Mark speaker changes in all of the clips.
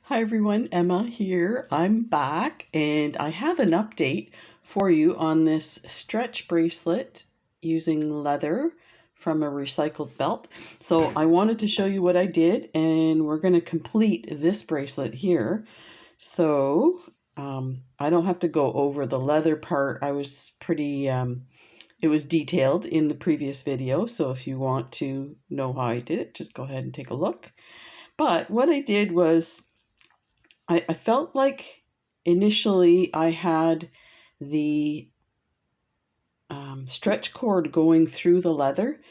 Speaker 1: Hi everyone, Emma here. I'm back and I have an update for you on this stretch bracelet using leather from a recycled belt. So I wanted to show you what I did, and we're going to complete this bracelet here. So I don't have to go over the leather part. I was pretty, it was detailed in the previous video. So if you want to know how I did it, just go ahead and take a look. But what I did was I felt like initially I had the stretch cord going through the leather,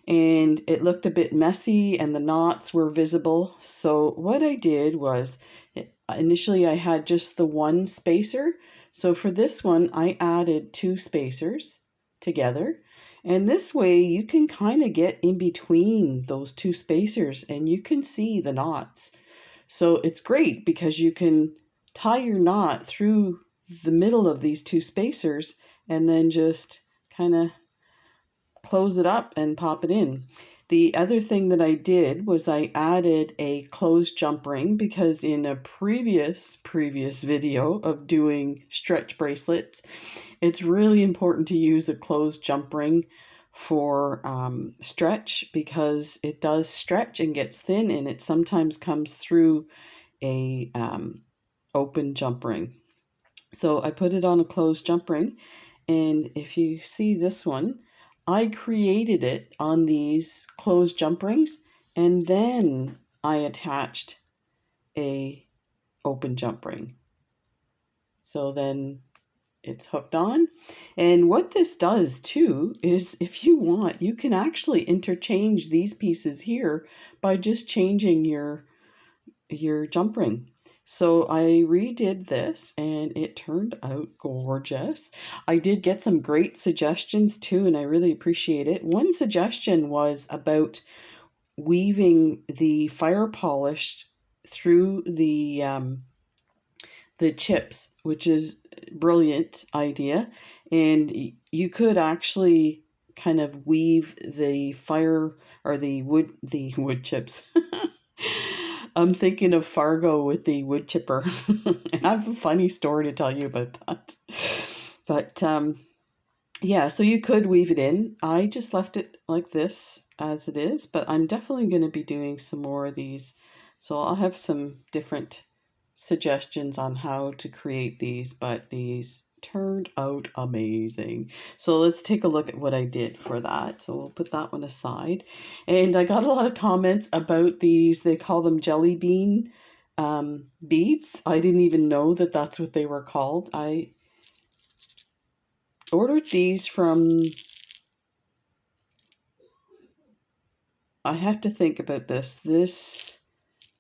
Speaker 1: and it looked a bit messy and the knots were visible. So what I did was initially I had just the one spacer. So for this one I added two spacers together, and this way you can kind of get in between those two spacers and you can see the knots. So it's great because you can tie your knot through the middle of these two spacers and then just kind of close it up and pop it in. The other thing that I did was I added a closed jump ring, because in a previous video of doing stretch bracelets, it's really important to use a closed jump ring for stretch, because it does stretch and gets thin, and it sometimes comes through a open jump ring. So I put it on a closed jump ring, and if you see this one, I created it on these closed jump rings, and then I attached a open jump ring. So then it's hooked on. And what this does too is, if you want, you can actually interchange these pieces here by just changing your jump ring. So I redid this and it turned out gorgeous. I did get some great suggestions too, and I really appreciate it. One suggestion was about weaving the fire polish through the chips, which is a brilliant idea. And you could actually kind of weave the fire or the wood chips. I'm thinking of Fargo with the wood chipper. I have a funny story to tell you about that. But yeah, so you could weave it in. I just left it like this as it is, but I'm definitely going to be doing some more of these. So I'll have some different suggestions on how to create these, but these turned out amazing. So let's take a look at what I did for that. So we'll put that one aside. And I got a lot of comments about these. They call them jelly bean beads. I didn't even know that that's what they were called. I ordered these from, I have to think about this.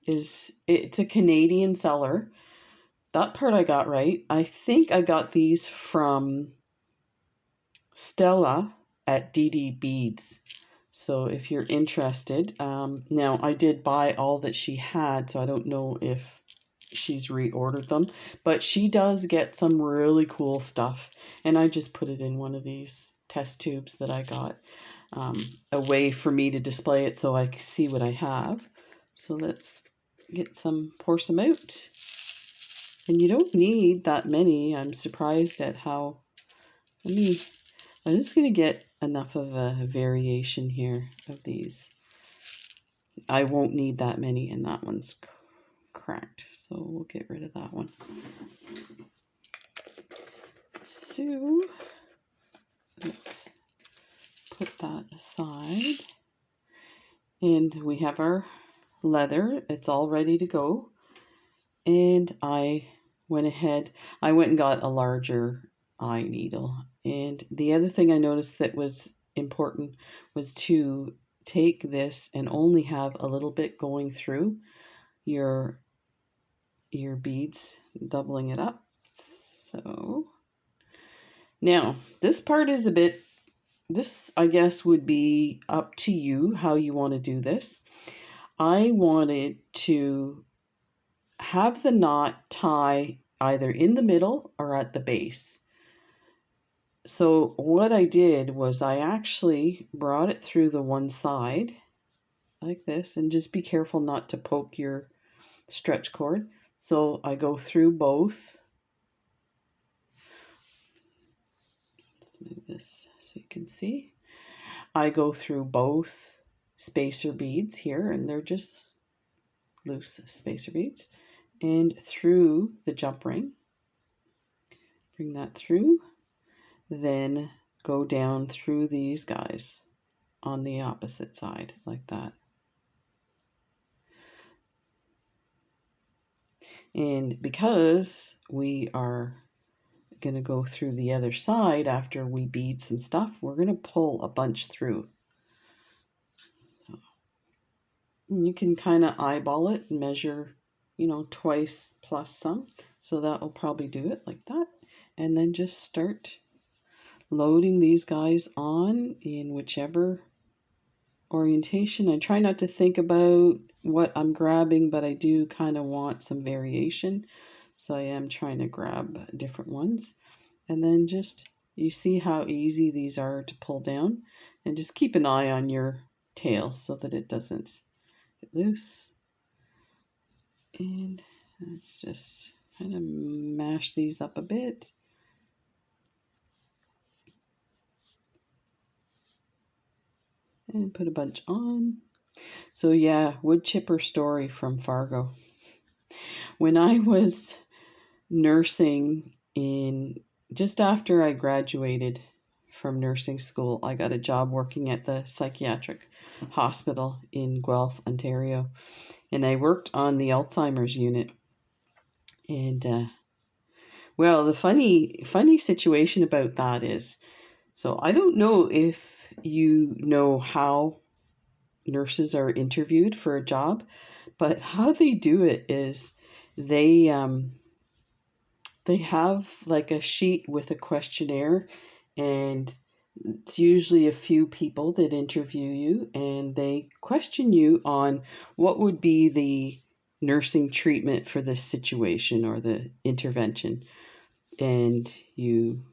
Speaker 1: It's a Canadian seller. That part I got right. I think I got these from Stella at DD Beads. So if you're interested, now I did buy all that she had, so I don't know if she's reordered them, but she does get some really cool stuff, and I just put it in one of these test tubes that I got, a way for me to display it so I can see what I have. So let's pour some out. And you don't need that many. I'm surprised at how, I'm just going to get enough of a variation here of these. I won't need that many, and that one's cracked, so we'll get rid of that one. So let's put that aside. And we have our leather. It's all ready to go. And I went and got a larger eye needle. And the other thing I noticed that was important was to take this and only have a little bit going through your beads, doubling it up. So now this part is this I guess would be up to you how you want to do this. I wanted to have the knot tie either in the middle or at the base. So what I did was I actually brought it through the one side like this, and just be careful not to poke your stretch cord. So I go through both. Let's move this so you can see. I go through both spacer beads here, and they're just loose spacer beads, and through the jump ring. Bring that through, then go down through these guys on the opposite side like that. And because we are going to go through the other side after we bead some stuff, we're going to pull a bunch through. And you can kind of eyeball it and measure, twice plus some. So that will probably do it like that. And then just start loading these guys on in whichever orientation. I try not to think about what I'm grabbing, but I do kind of want some variation. So I am trying to grab different ones. And then just, you see how easy these are to pull down. And just keep an eye on your tail so that it doesn't get loose. And let's just kind of mash these up a bit. And put a bunch on. So yeah, wood chipper story from Fargo. When I was nursing just after I graduated from nursing school, I got a job working at the psychiatric hospital in Guelph, Ontario. And I worked on the Alzheimer's unit. And well, the funny situation about that is, so I don't know if you know how nurses are interviewed for a job, but how they do it is they have like a sheet with a questionnaire, and it's usually a few people that interview you, and they question you on what would be the nursing treatment for this situation or the intervention. And you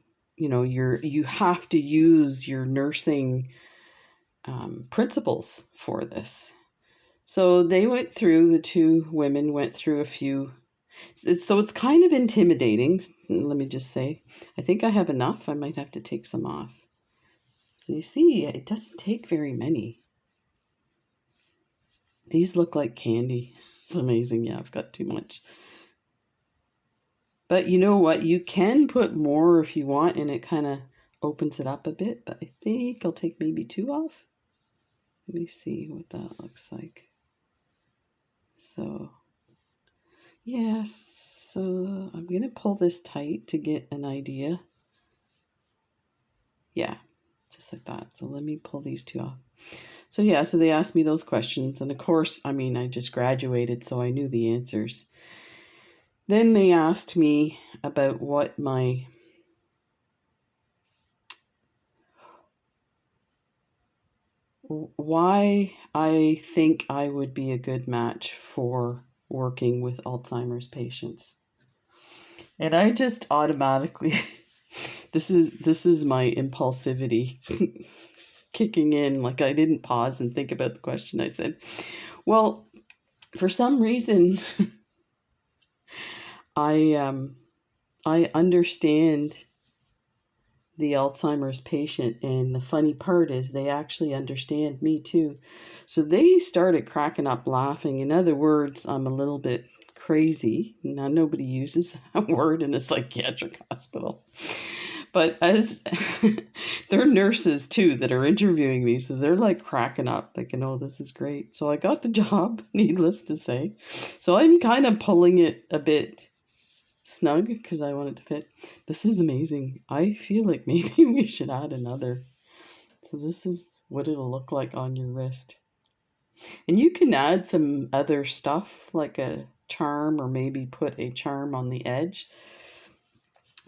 Speaker 1: have to use your nursing principles for this. So the two women went through a few. So it's kind of intimidating. Let me just say, I think I have enough. I might have to take some off. So you see, it doesn't take very many. These look like candy. It's amazing. Yeah, I've got too much. But you know what? You can put more if you want, and it kind of opens it up a bit. But I think I'll take maybe two off. Let me see what that looks like. So, yes. So I'm going to pull this tight to get an idea. Yeah, just like that. So let me pull these two off. So yeah, so they asked me those questions. And of course, I mean, I just graduated, so I knew the answers. Then they asked me about why I think I would be a good match for working with Alzheimer's patients. And I just automatically, this is my impulsivity kicking in. Like, I didn't pause and think about the question. I said, well, for some reason, I understand the Alzheimer's patient, and the funny part is they actually understand me too. So they started cracking up laughing. In other words, I'm a little bit crazy. Now, nobody uses that word in a psychiatric hospital. But as they're nurses too that are interviewing me, so they're like cracking up, thinking, oh, this is great. So I got the job, needless to say. So I'm kind of pulling it a bit snug because I want it to fit. This is amazing. I feel like maybe we should add another. So this is what it'll look like on your wrist. And you can add some other stuff like a charm, or maybe put a charm on the edge.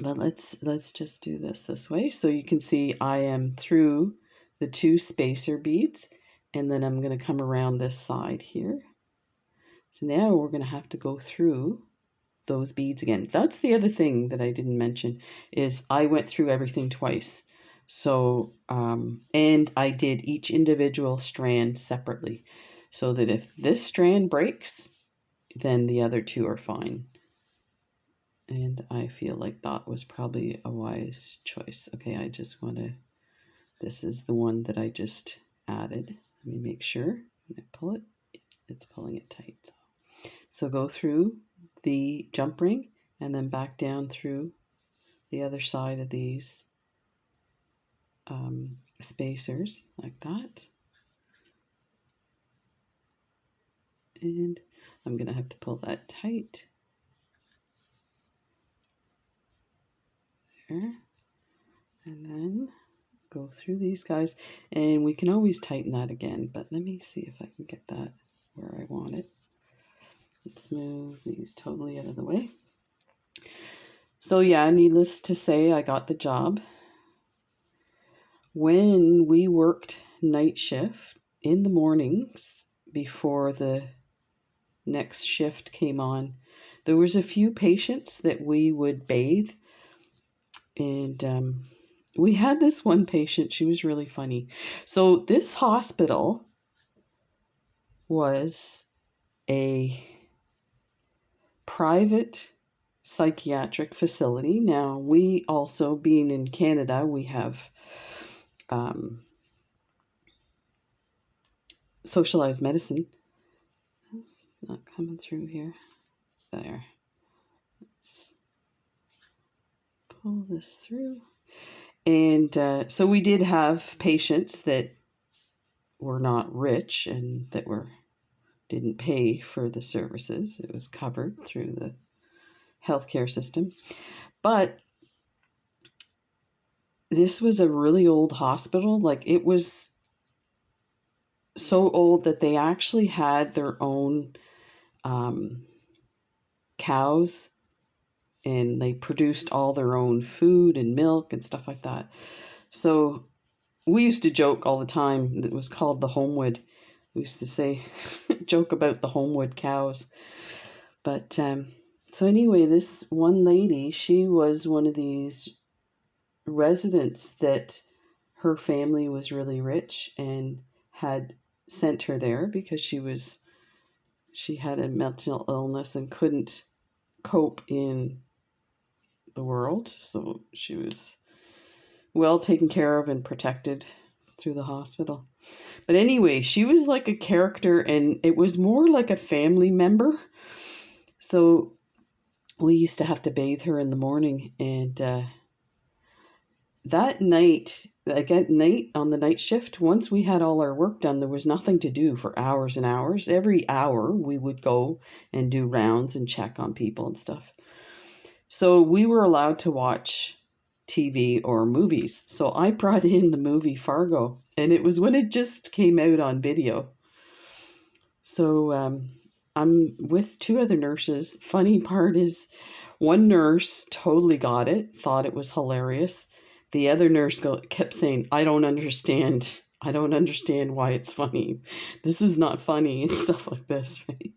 Speaker 1: But let's just do this way. So you can see I am through the two spacer beads, and then I'm going to come around this side here. So now we're going to have to go through those beads again. That's the other thing that I didn't mention, is I went through everything twice. So and I did each individual strand separately, so that if this strand breaks, then the other two are fine. And I feel like that was probably a wise choice. Okay, I just want to, this is the one that I just added. Let me make sure. When I pull it, it's pulling it tight. So go through the jump ring and then back down through the other side of these spacers like that. And I'm going to have to pull that tight. There. And then go through these guys. And we can always tighten that again, but let me see if I can get that where I want it. Let's move these totally out of the way. So yeah, needless to say, I got the job. When we worked night shift in the mornings before the next shift came on, there was a few patients that we would bathe, and we had this one patient. She was really funny. So this hospital was a private psychiatric facility. Now, we also, being in Canada, we have socialized medicine. It's not coming through here. There. Let's pull this through. And so we did have patients that were not rich and that didn't pay for the services. It was covered through the healthcare system. But this was a really old hospital. Like, it was so old that they actually had their own cows, and they produced all their own food and milk and stuff like that. So we used to joke all the time. It was called the Homewood. We used to say, joke about the Homewood cows. But so anyway, this one lady, she was one of these residents that her family was really rich and had sent her there because she had a mental illness and couldn't cope in the world. So she was well taken care of and protected through the hospital. But anyway, she was like a character, and it was more like a family member. So we used to have to bathe her in the morning, and that night, like at night on the night shift, once we had all our work done, there was nothing to do for hours and hours. Every hour we would go and do rounds and check on people and stuff. So we were allowed to watch TV or movies. So I brought in the movie Fargo, and it was when it just came out on video. So I'm with two other nurses. Funny part is, one nurse totally got it, thought it was hilarious. The other nurse kept saying, I don't understand. I don't understand why it's funny. This is not funny, and stuff like this, right?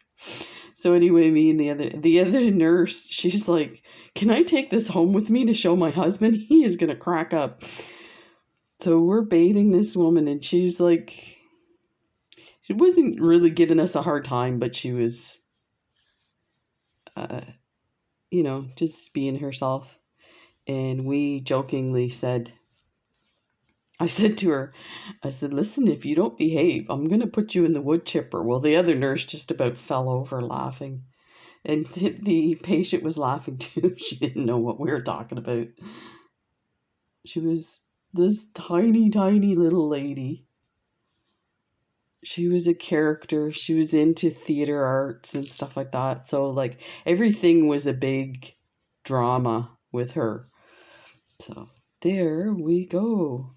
Speaker 1: So anyway, me and the other nurse, she's like, can I take this home with me to show my husband? He is gonna crack up. So we're bathing this woman, and she's like, she wasn't really giving us a hard time, but she was, uh, just being herself. And we jokingly said, I said to her, I said, listen, if you don't behave, I'm going to put you in the wood chipper. Well, the other nurse just about fell over laughing. And the patient was laughing too. She didn't know what we were talking about. She was this tiny, tiny little lady. She was a character. She was into theater arts and stuff like that. So, like, everything was a big drama with her. So, there we go.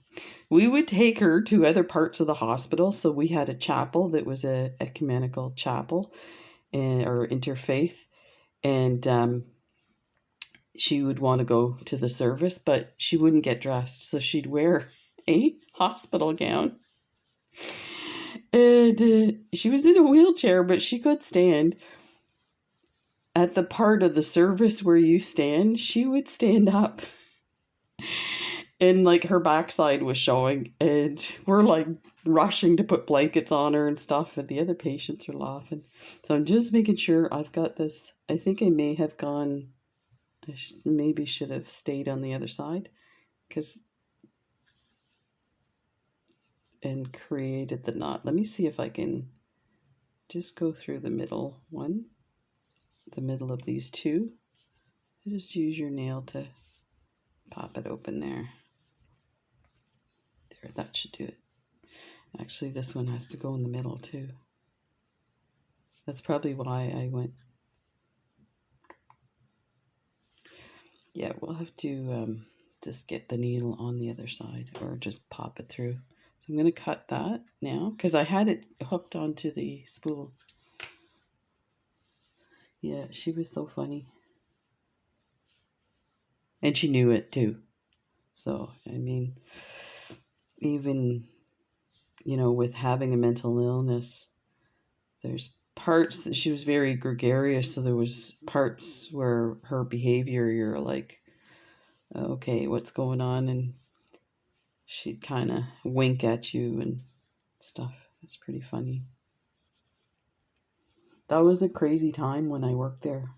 Speaker 1: We would take her to other parts of the hospital. So we had a chapel that was a ecumenical chapel, or interfaith, and she would want to go to the service, but she wouldn't get dressed, so she'd wear a hospital gown. And she was in a wheelchair, but she could stand. At the part of the service where you stand, she would stand up. And like her backside was showing, and we're like rushing to put blankets on her and stuff, and the other patients are laughing. So I'm just making sure I've got this. I think I may have gone I maybe should have stayed on the other side and created the knot. Let me see if I can just go through the middle one, the middle of these two. Just use your nail to pop it open there. There, that should do it. Actually, this one has to go in the middle too. That's probably why I went. Yeah, we'll have to just get the needle on the other side or just pop it through. So I'm going to cut that now because I had it hooked onto the spool. Yeah, she was so funny. And she knew it too. So, I mean, even, with having a mental illness, there's parts that she was very gregarious. So there was parts where her behavior, you're like, okay, what's going on? And she'd kind of wink at you and stuff. It's pretty funny. That was a crazy time when I worked there.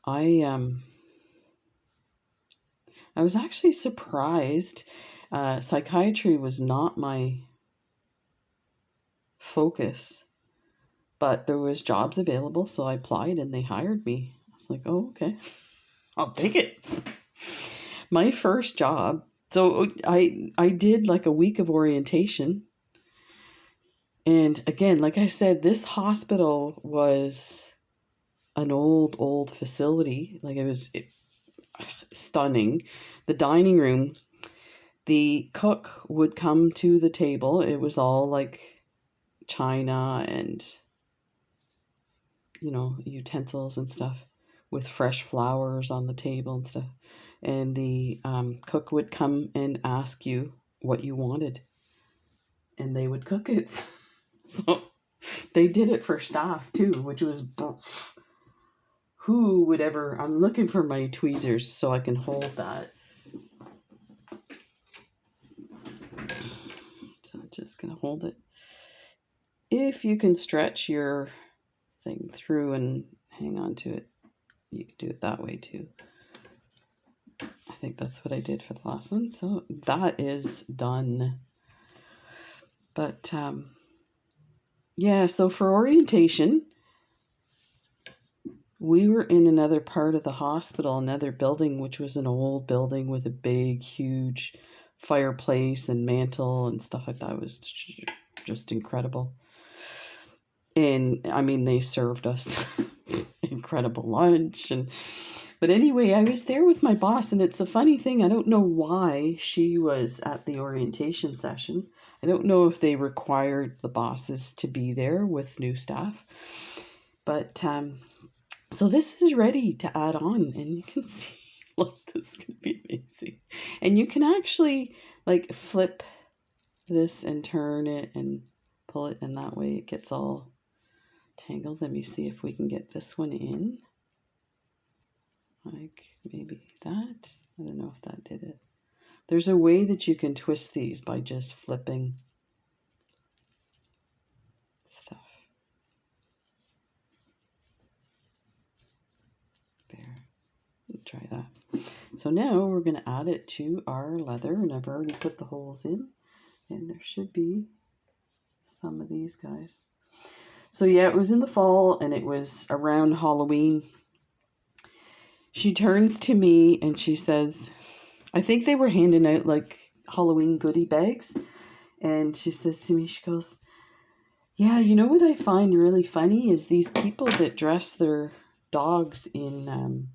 Speaker 1: I was actually surprised. Psychiatry was not my focus, but there was jobs available, so I applied and they hired me. I was like, oh, okay, I'll take it. My first job, so I did like a week of orientation. And again, like I said, this hospital was an old facility. Like it was stunning. The dining room, the cook would come to the table. It was all like china and, utensils and stuff with fresh flowers on the table and stuff. And the cook would come and ask you what you wanted, and they would cook it. So they did it for staff too, which was, who would ever, I'm looking for my tweezers so I can hold that. So I'm just going to hold it. If you can stretch your thing through and hang on to it, you can do it that way too. I think that's what I did for the last one. So that is done. But yeah, so for orientation, we were in another part of the hospital, another building, which was an old building with a big, huge fireplace and mantle and stuff like that. It was just incredible. And I mean, they served us incredible lunch. But anyway, I was there with my boss, and it's a funny thing. I don't know why she was at the orientation session. I don't know if they required the bosses to be there with new staff. But so this is ready to add on, and you can see, look, this is going to be amazing. And you can actually like flip this and turn it and pull it, and that way it gets all tangled. Let me see if we can get this one in. Like maybe that. I don't know if that did it. There's a way that you can twist these by just flipping stuff. There. Try that. So now we're going to add it to our leather, and I've already put the holes in, and there should be some of these guys. So yeah, it was in the fall and it was around Halloween. She turns to me and she says, I think they were handing out like Halloween goodie bags. And she says to me, she goes, yeah, you know what I find really funny is these people that dress their dogs in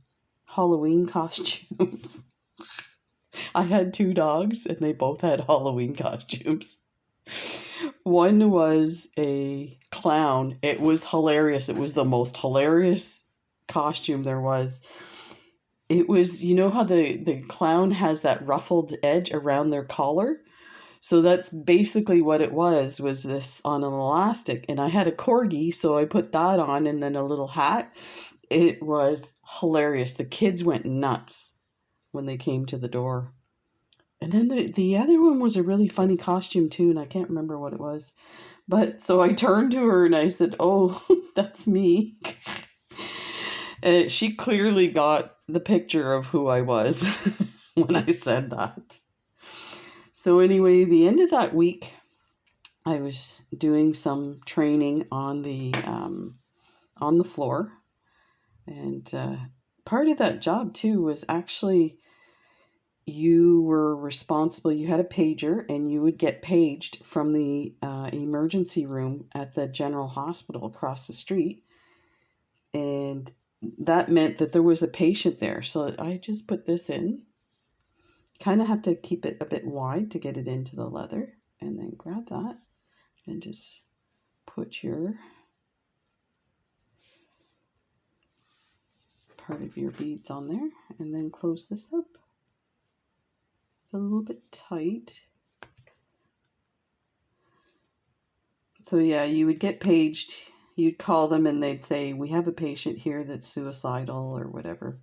Speaker 1: Halloween costumes. I had 2 dogs and they both had Halloween costumes. One was a clown. It was hilarious. It was the most hilarious costume there was. It was, you know how the clown has that ruffled edge around their collar? So that's basically what it was this on an elastic. And I had a corgi, so I put that on and then a little hat. It was hilarious. The kids went nuts when they came to the door. And then the other one was a really funny costume too, and I can't remember what it was. But so I turned to her and I said, oh, that's me. She clearly got the picture of who I was when I said that. So anyway, the end of that week, I was doing some training on the floor, and part of that job too was actually you were responsible. You had a pager, and you would get paged from the emergency room at the general hospital across the street, and that meant that there was a patient there. So I just put this in. Kind of have to keep it a bit wide to get it into the leather, and then grab that and just put your part of your beads on there, and then close this up. It's a little bit tight. So yeah, you would get paged. You'd call them and they'd say, we have a patient here that's suicidal or whatever.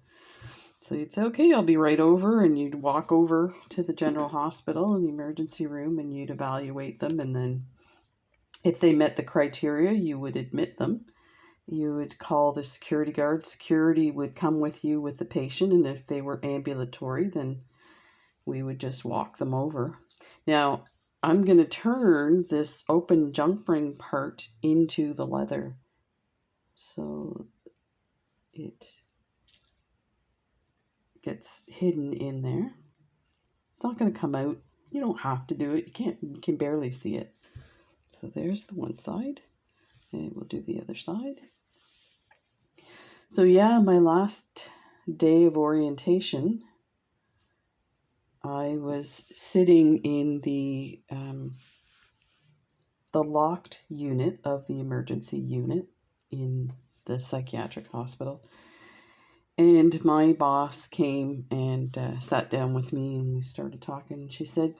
Speaker 1: So you'd say, okay, I'll be right over, and you'd walk over to the general hospital in the emergency room, and you'd evaluate them, and then if they met the criteria, you would admit them. You would call the security guard. Security would come with you with the patient, and if they were ambulatory, then we would just walk them over. Now, I'm going to turn this open junk ring part into the leather, so it gets hidden in there. It's not going to come out. You don't have to do it. You can barely see it. So there's the one side, and we'll do the other side. So yeah, my last day of orientation, I was sitting in the locked unit of the emergency unit in the psychiatric hospital. And my boss came and sat down with me, and we started talking. She said,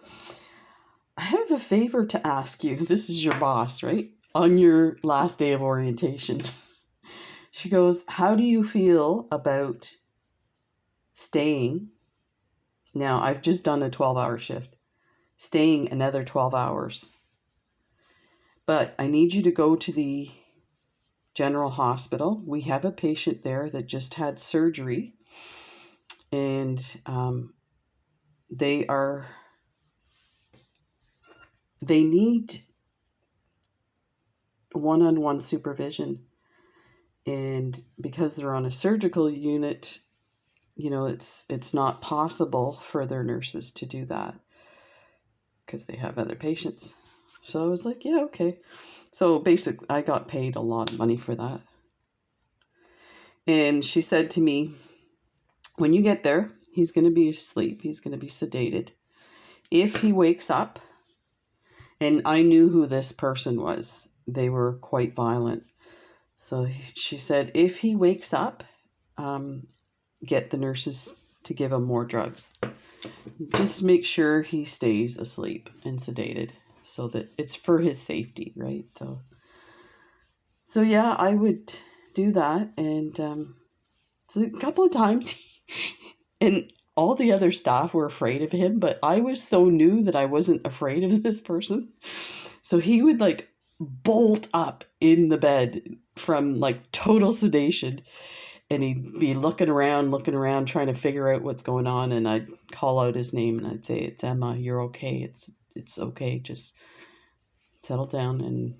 Speaker 1: I have a favor to ask you. This is your boss, right? On your last day of orientation. She goes, how do you feel about staying? Now, I've just done a 12-hour shift. Staying another 12 hours. But I need you to go to the general hospital. We have a patient there that just had surgery, and they need one-on-one supervision, and because they're on a surgical unit, it's not possible for their nurses to do that because they have other patients. So I was like, yeah, okay. So basically I got paid a lot of money for that. And she said to me, when you get there, he's going to be asleep, he's going to be sedated. If he wakes up, and I knew who this person was, they were quite violent. So she said, if he wakes up, get the nurses to give him more drugs. Just make sure he stays asleep and sedated, so that it's for his safety, right? So yeah, I would do that, and so a couple of times, and all the other staff were afraid of him, but I was so new that I wasn't afraid of this person. So he would like bolt up in the bed from like total sedation, and he'd be looking around, trying to figure out what's going on, and I'd call out his name and I'd say, it's Emma, you're okay, it's okay, just settle down and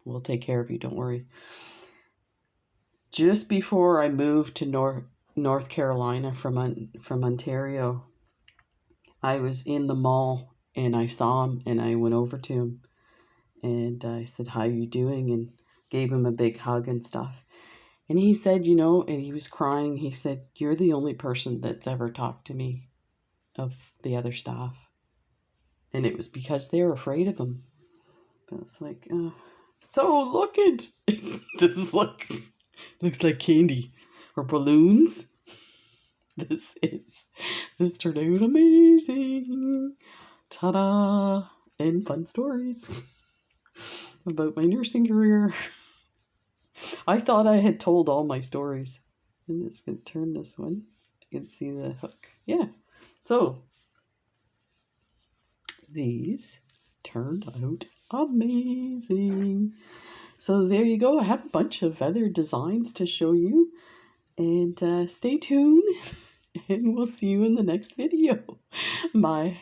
Speaker 1: we'll take care of you, don't worry. Just before I moved to North Carolina from Ontario, I was in the mall and I saw him, and I went over to him and I said, how are you doing? And gave him a big hug and stuff. And he said, and he was crying, he said, you're the only person that's ever talked to me of the other staff. And it was because they were afraid of him. But it's like, so look at this looks like candy or balloons. This turned out amazing. Ta-da! And fun stories about my nursing career. I thought I had told all my stories. I'm just going to turn this one. You can see the hook. Yeah. So, these turned out amazing. So there you go. I have a bunch of other designs to show you. And stay tuned, and we'll see you in the next video. Bye.